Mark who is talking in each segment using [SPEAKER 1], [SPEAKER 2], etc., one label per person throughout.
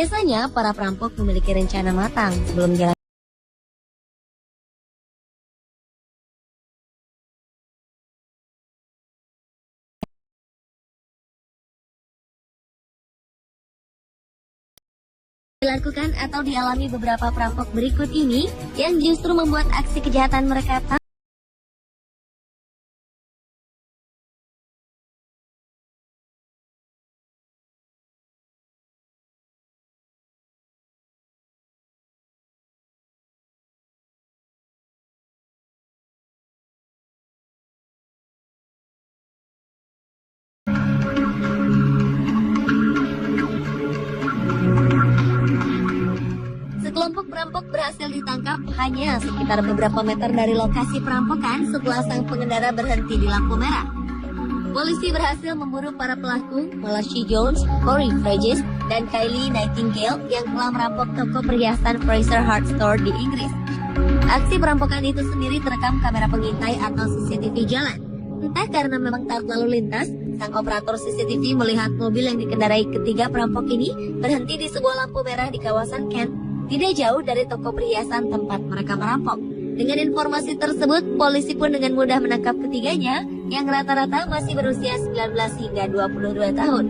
[SPEAKER 1] Biasanya para perampok memiliki rencana matang sebelum jalan. Dilakukan atau dialami beberapa perampok berikut ini yang justru membuat aksi kejahatan mereka Sekelompok perampok berhasil ditangkap hanya sekitar beberapa meter dari lokasi perampokan setelah sang pengendara berhenti di lampu merah. Polisi berhasil memburu para pelaku, Malachi Jones, Corey Fregis, dan Kylie Nightingale yang telah merampok toko perhiasan Fraser Hart Store di Inggris. Aksi perampokan itu sendiri terekam kamera pengintai atau CCTV jalan. Entah karena memang taat lalu lintas, sang operator CCTV melihat mobil yang dikendarai ketiga perampok ini berhenti di sebuah lampu merah di kawasan Kent, tidak jauh dari toko perhiasan tempat mereka merampok. Dengan informasi tersebut, polisi pun dengan mudah menangkap ketiganya yang rata-rata masih berusia 19 hingga 22 tahun.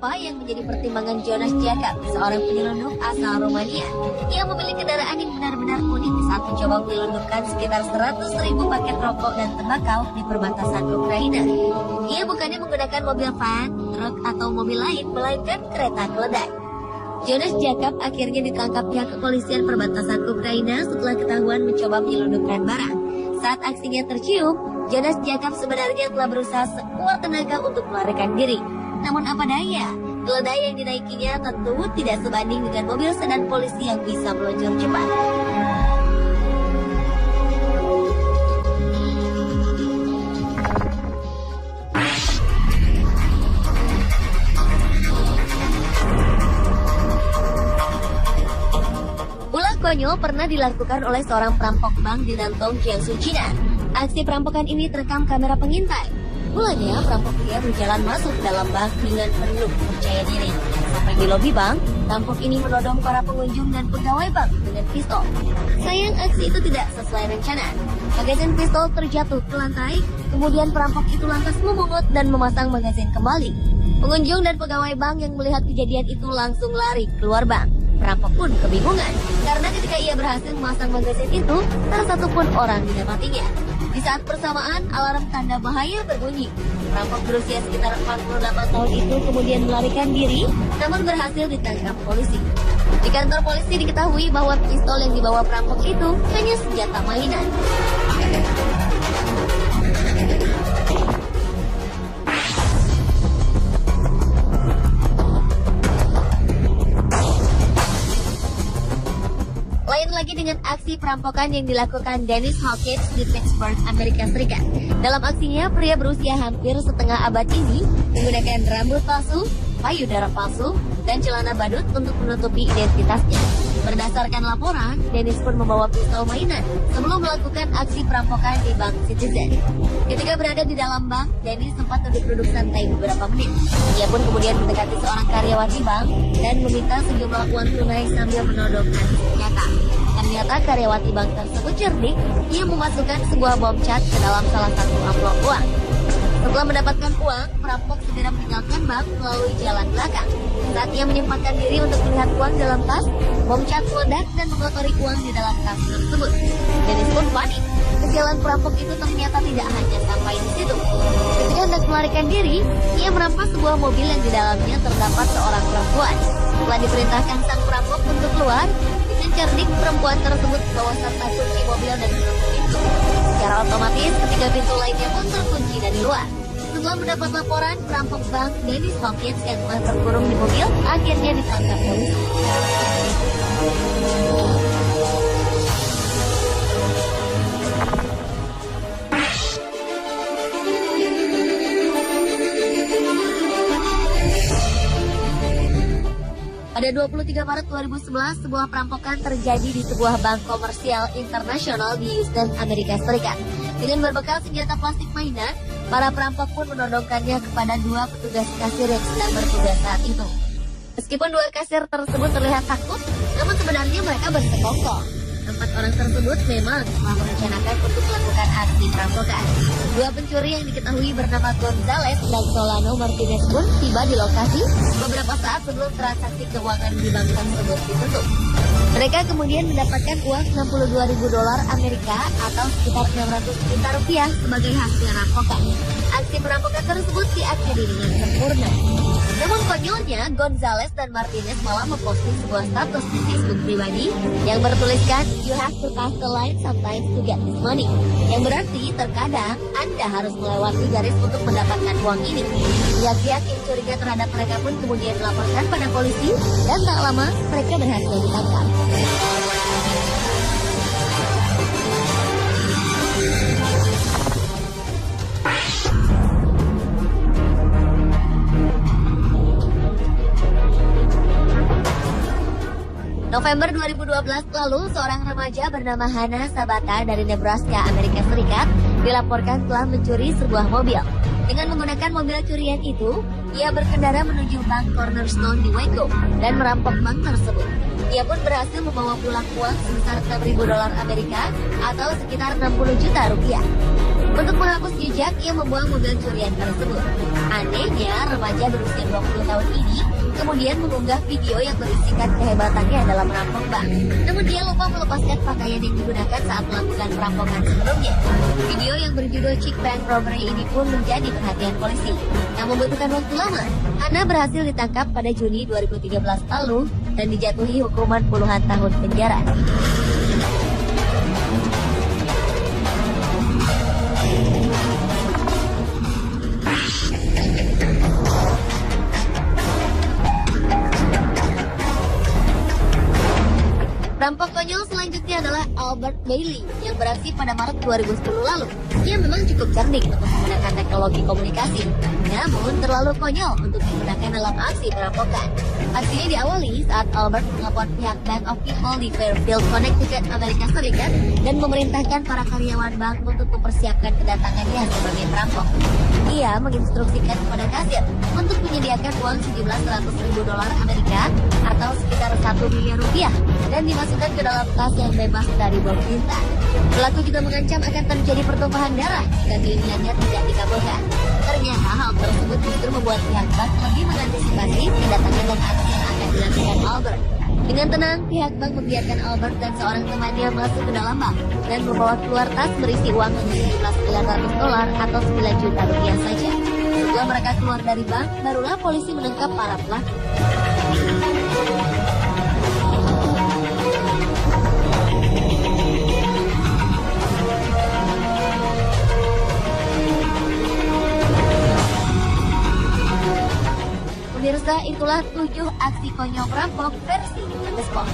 [SPEAKER 1] Apa yang menjadi pertimbangan Jonas Jacob, seorang penyelundup asal Romania yang memilih kendaraan yang benar-benar unik saat mencoba menyelundupkan sekitar 100.000 paket rokok dan tembakau di perbatasan Ukraina. Ia bukannya menggunakan mobil van, truk atau mobil lain, melainkan kereta keledai. Jonas Jacob akhirnya ditangkap pihak kepolisian perbatasan Ukraina setelah ketahuan mencoba menyelundupkan barang. Saat aksinya tercium, Jonas Jacob sebenarnya telah berusaha sekuat tenaga untuk melarikan diri. Namun apa daya, keledai yang dinaikinya tentu tidak sebanding dengan mobil sedan polisi yang bisa meluncur cepat. Ulah konyol pernah dilakukan oleh seorang perampok bank di Nantong, Jiangsu, China. Aksi perampokan ini terekam kamera pengintai. Mulanya perampok pria berjalan masuk ke dalam bank dengan penuh percaya diri. Sampai di lobi bank, perampok ini menodong para pengunjung dan pegawai bank dengan pistol. Sayang aksi itu tidak sesuai rencana. Magazin pistol terjatuh ke lantai, kemudian perampok itu lantas memungut dan memasang magazin kembali. Pengunjung dan pegawai bank yang melihat kejadian itu langsung lari keluar bank. Perampok pun kebingungan, karena ketika ia berhasil memasang magazin itu, tak satu pun orang didapatinya. Di saat bersamaan, alarm tanda bahaya berbunyi. Perampok berusia sekitar 48 tahun itu kemudian melarikan diri, namun berhasil ditangkap polisi. Di kantor polisi diketahui bahwa pistol yang dibawa perampok itu hanya senjata mainan. Lain lagi dengan aksi perampokan yang dilakukan Dennis Hawkins di Pittsburgh, Amerika Serikat. Dalam aksinya, pria berusia hampir setengah abad ini menggunakan rambut palsu, payudara palsu, dan celana badut untuk menutupi identitasnya. Berdasarkan laporan, Dennis pun membawa pistol mainan sebelum melakukan aksi perampokan di Bank Citizen. Ketika berada di dalam bank, Dennis sempat duduk-duduk santai beberapa menit. Ia pun kemudian mendekati seorang karyawati bank dan meminta sejumlah uang tunai sambil menodongkan senjata. Ternyata karyawati bank tersebut cerdik, ia memasukkan sebuah bom cat ke dalam salah satu amplop uang. Setelah mendapatkan uang, perampok segera meninggalkan bank melalui jalan belakang. Saat ia menyempatkan diri untuk melihat uang dalam tas, bom cat meledak dan mengotori uang di dalam tas tersebut. Dennis pun panik. Kesialan perampok itu ternyata tidak hanya sampai di situ. Ketika hendak melarikan diri, ia merampas sebuah mobil yang di dalamnya terdapat seorang perempuan. Setelah diperintahkan sang perampok untuk keluar, dengan cerdik perempuan tersebut membawa serta kunci mobil dan menutup pintu. Secara otomatis, ketiga pintu lainnya pun terkunci dari luar. Setelah mendapat laporan, perampok bank Dennis Hawkins yang telah terkurung di mobil akhirnya ditangkap polisi. Pada Pada 23 Maret 2011, sebuah perampokan terjadi di sebuah bank komersial internasional di Houston, Amerika Serikat. Dengan berbekal senjata plastik mainan, para perampok pun menodongkannya kepada dua petugas kasir yang sedang bertugas saat itu. Meskipun dua kasir tersebut terlihat takut, namun sebenarnya mereka bersekongkol. Empat orang tersebut memang telah merencanakan untuk melakukan aksi perampokan. Dua pencuri yang diketahui bernama Gonzales dan Solano Martinez pun tiba di lokasi beberapa saat sebelum transaksi keuangan di bank tersebut ditutup. Mereka kemudian mendapatkan uang $62.000 Amerika atau sekitar 600 juta rupiah sebagai hasil rampokan. Aksi perampokan tersebut diakhiri dengan sempurna. Namun konyolnya, Gonzales dan Martinez malah memposting sebuah status di Facebook pribadi yang bertuliskan "You have to pass the line sometimes to get this money", yang berarti terkadang Anda harus melewati garis untuk mendapatkan uang ini. Pihak-pihak yang curiga terhadap mereka pun kemudian dilaporkan pada polisi dan tak lama mereka berhasil ditangkap. November 2012 lalu, seorang remaja bernama Hannah Sabata dari Nebraska, Amerika Serikat, dilaporkan telah mencuri sebuah mobil. Dengan menggunakan mobil curian itu, ia berkendara menuju bank Cornerstone di Waco dan merampok bank tersebut. Ia pun berhasil membawa pulang uang sebesar $6.000 Amerika atau sekitar 60 juta rupiah. Untuk menghapus jejak, ia membuang mobil curian tersebut. Anehnya, remaja berusia 20 tahun ini kemudian mengunggah video yang berisikan kehebatannya dalam merampok bank. Namun dia lupa melepaskan pakaian yang digunakan saat melakukan perampokan sebelumnya. Video yang berjudul Chick Bank Robbery ini pun menjadi perhatian polisi. Yang membutuhkan waktu lama, Hannah berhasil ditangkap pada Juni 2013 lalu dan dijatuhi hukuman puluhan tahun penjara. Perampok konyol selanjutnya adalah Albert Bailey yang beraksi pada Maret 2010 lalu. Ia memang cukup cerdik untuk menggunakan teknologi komunikasi, namun terlalu konyol untuk digunakan dalam aksi perampokan. Aksinya diawali saat Albert melapor pihak Bank of People di Fairfield, Connecticut, Amerika Serikat dan memerintahkan para karyawan bank untuk mempersiapkan kedatangannya sebagai perampok. Ia menginstruksikan kepada kasir untuk menyediakan uang sejumlah $100.000 Amerika atau sekitar 1 miliar rupiah dan dimasukkan ke dalam tas yang bebas dari bom tinta. Pelaku juga mengancam akan terjadi pertumpahan darah jika keinginannya tidak dikabulkan. Ternyata hal tersebut justru membuat pihak bank lebih mengantisipasi kedatangan dan aksi yang akan dilakukan Albert. Dengan tenang, pihak bank membiarkan Albert dan seorang temannya masuk ke dalam bank dan membawa keluar tas berisi uang sejumlah $900 atau 9 juta rupiah saja. Setelah mereka keluar dari bank, barulah polisi menangkap para pelaku. Pemirsa, itulah 7 aksi konyol perampok versi The Spot.